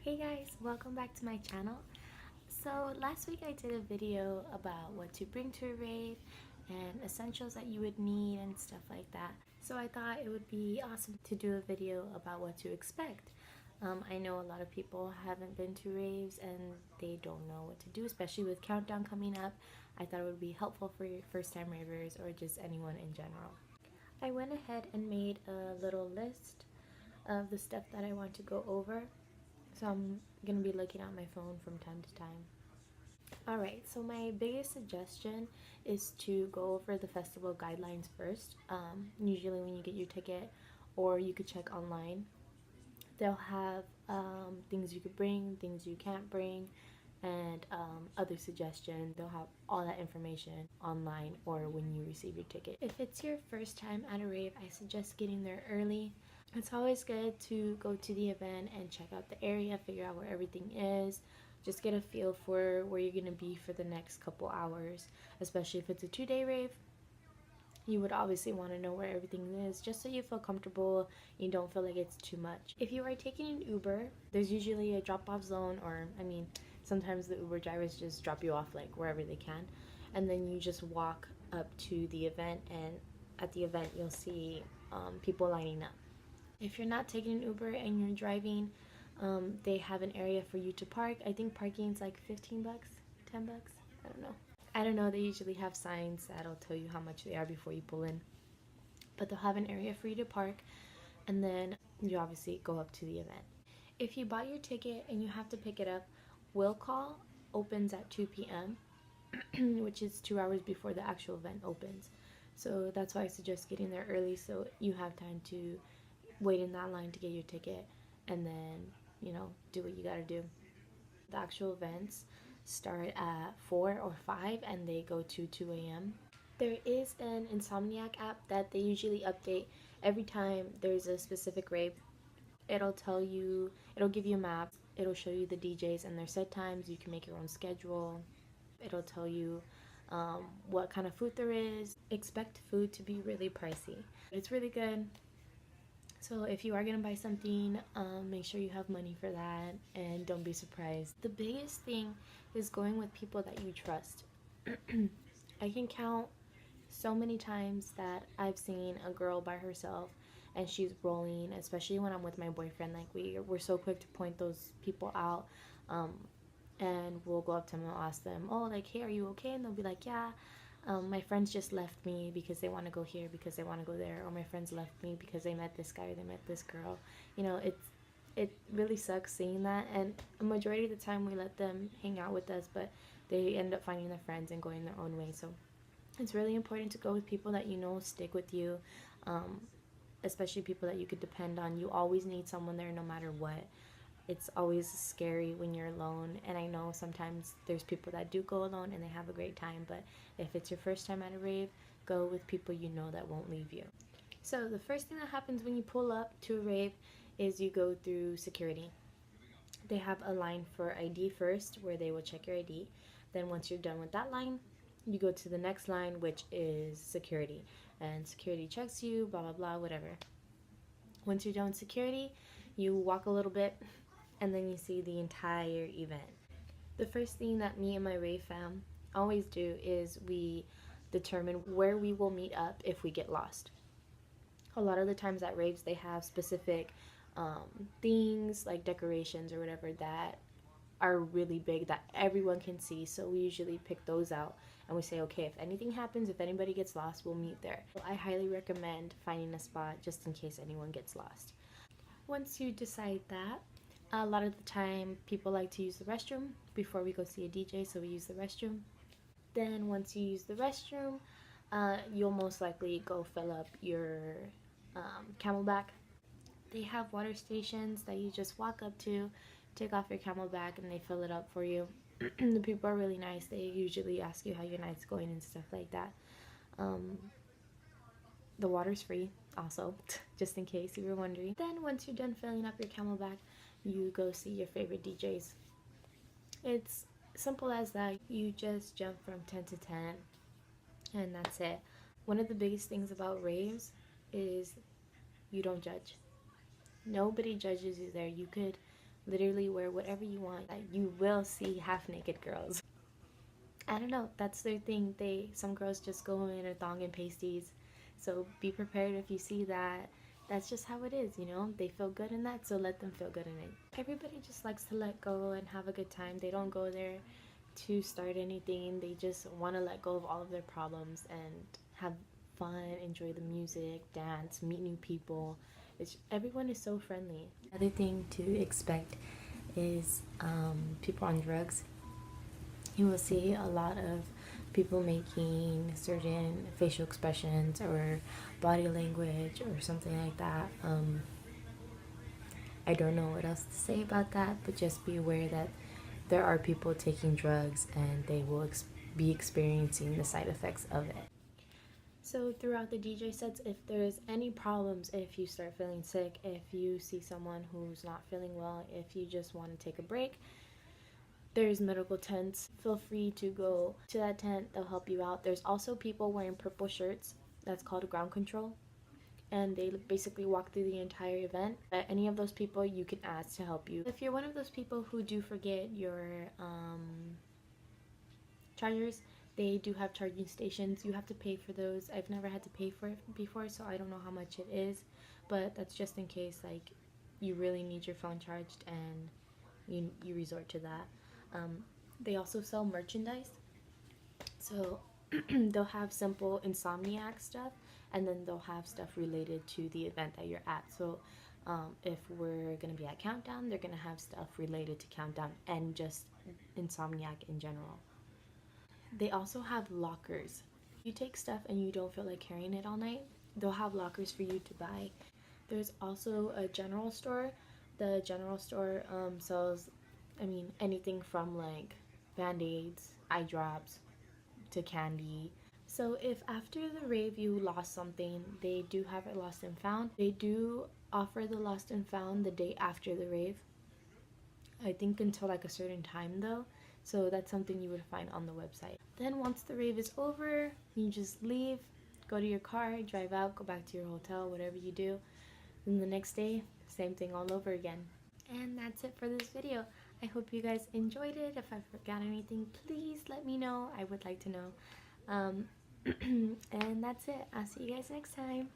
Hey guys, welcome back to my channel. So last week I did a video about what to bring to a rave and essentials that you would need and stuff like that. So I thought it would be awesome to do a video about what to expect. I know a lot of people haven't been to raves and they don't know what to do, especially with countdown coming up. I thought it would be helpful for your first time ravers or just anyone in general. I went ahead and made a little list of the stuff that I want to go over. So I'm going to be looking at my phone from time to time. Alright, so my biggest suggestion is to go over the festival guidelines first. Usually when you get your ticket, or you could check online, they'll have things you could bring, things you can't bring, and other suggestions. They'll have all that information online or when you receive your ticket. If it's your first time at a rave, I suggest getting there early. It's always good to go to the event and check out the area, figure out where everything is, just get a feel for where you're going to be for the next couple hours, especially if it's a 2-day rave. You would obviously want to know where everything is just so you feel comfortable, you don't feel like it's too much. If you are taking an Uber, there's usually a drop-off zone, or sometimes the Uber drivers just drop you off like wherever they can, and then you just walk up to the event, and at the event you'll see people lining up. If you're not taking an Uber and you're driving, they have an area for you to park. I think parking's like 15 bucks, 10 bucks, I don't know, they usually have signs that'll tell you how much they are before you pull in. But they'll have an area for you to park, and then you obviously go up to the event. If you bought your ticket and you have to pick it up, will call opens at 2 p.m., which is 2 hours before the actual event opens. So that's why I suggest getting there early so you have time to wait in that line to get your ticket and then, do what you gotta do. The actual events start at 4 or 5 and they go to 2 a.m. There is an Insomniac app that they usually update every time there's a specific rave. It'll give you a map, it'll show you the DJs and their set times, you can make your own schedule. It'll tell you what kind of food there is. Expect food to be really pricey. It's really good. So if you are going to buy something, make sure you have money for that and don't be surprised. The biggest thing is going with people that you trust. I can count so many times that I've seen a girl by herself and she's rolling, especially when I'm with my boyfriend. Like we're so quick to point those people out, and we'll go up to them and ask them, oh, like, hey, are you okay? And they'll be like, yeah. My friends just left me because they want to go here, because they want to go there, or my friends left me because they met this guy or they met this girl. It really sucks seeing that, and a majority of the time we let them hang out with us, but they end up finding their friends and going their own way. So it's really important to go with people that you know stick with you, especially people that you could depend on. You always need someone there no matter what. It's always scary when you're alone, and I know sometimes there's people that do go alone and they have a great time, but if it's your first time at a rave, go with people you know that won't leave you. So the first thing that happens when you pull up to a rave is you go through security. They have a line for ID first where they will check your ID. Then once you're done with that line, you go to the next line, which is security, and security checks you, blah blah blah, whatever. Once you're done with security, you walk a little bit and then you see the entire event. The first thing that me and my rave fam always do is we determine where we will meet up if we get lost. A lot of the times at raves they have specific things like decorations or whatever that are really big that everyone can see, so we usually pick those out and we say, okay, if anything happens, if anybody gets lost, we'll meet there. I highly recommend finding a spot just in case anyone gets lost. Once you decide that, a lot of the time people like to use the restroom before we go see a DJ, so we use the restroom. Then once you use the restroom, you'll most likely go fill up your Camelback. They have water stations that you just walk up to, take off your Camelback, and they fill it up for you. The people are really nice. They usually ask you how your night's going and stuff like that. The water's free also, just in case you were wondering. Then once you're done filling up your Camelback, you go see your favorite DJs. It's simple as that. You just jump from 10 to 10 and that's it. One of the biggest things about raves is you don't judge. Nobody judges you there. You could literally wear whatever you want. That you will see half naked girls. I don't know, that's their thing. Some girls just go in a thong and pasties. So be prepared if you see that. That's just how it is, you know? They feel good in that, so let them feel good in it. Everybody just likes to let go and have a good time. They don't go there to start anything. They just want to let go of all of their problems and have fun, enjoy the music, dance, meet new people. Everyone is so friendly. Another thing to expect is people on drugs. You will see a lot of people making certain facial expressions or body language or something like that. I don't know what else to say about that, but just be aware that there are people taking drugs and they will be experiencing the side effects of it. So throughout the DJ sets, if there's any problems, if you start feeling sick, if you see someone who's not feeling well, if you just want to take a break, there's medical tents. Feel free to go to that tent. They'll help you out. There's also people wearing purple shirts. That's called ground control. And they basically walk through the entire event. Any of those people you can ask to help you. If you're one of those people who do forget your chargers, they do have charging stations. You have to pay for those. I've never had to pay for it before, so I don't know how much it is, but that's just in case like you really need your phone charged and you resort to that. They also sell merchandise, so they'll have simple Insomniac stuff, and then they'll have stuff related to the event that you're at. So if we're gonna be at Countdown, they're gonna have stuff related to Countdown and just Insomniac in general. They also have lockers. If you take stuff and you don't feel like carrying it all night, they'll have lockers for you to buy. There's also a general store. The general store sells, anything from like band-aids, eye drops, to candy. So if after the rave you lost something, they do have it lost and found. They do offer the lost and found the day after the rave. I think until like a certain time though. So that's something you would find on the website. Then once the rave is over, you just leave, go to your car, drive out, go back to your hotel, whatever you do. Then the next day, same thing all over again. And that's it for this video. I hope you guys enjoyed it. If I forgot anything, please let me know. I would like to know. And that's it. I'll see you guys next time.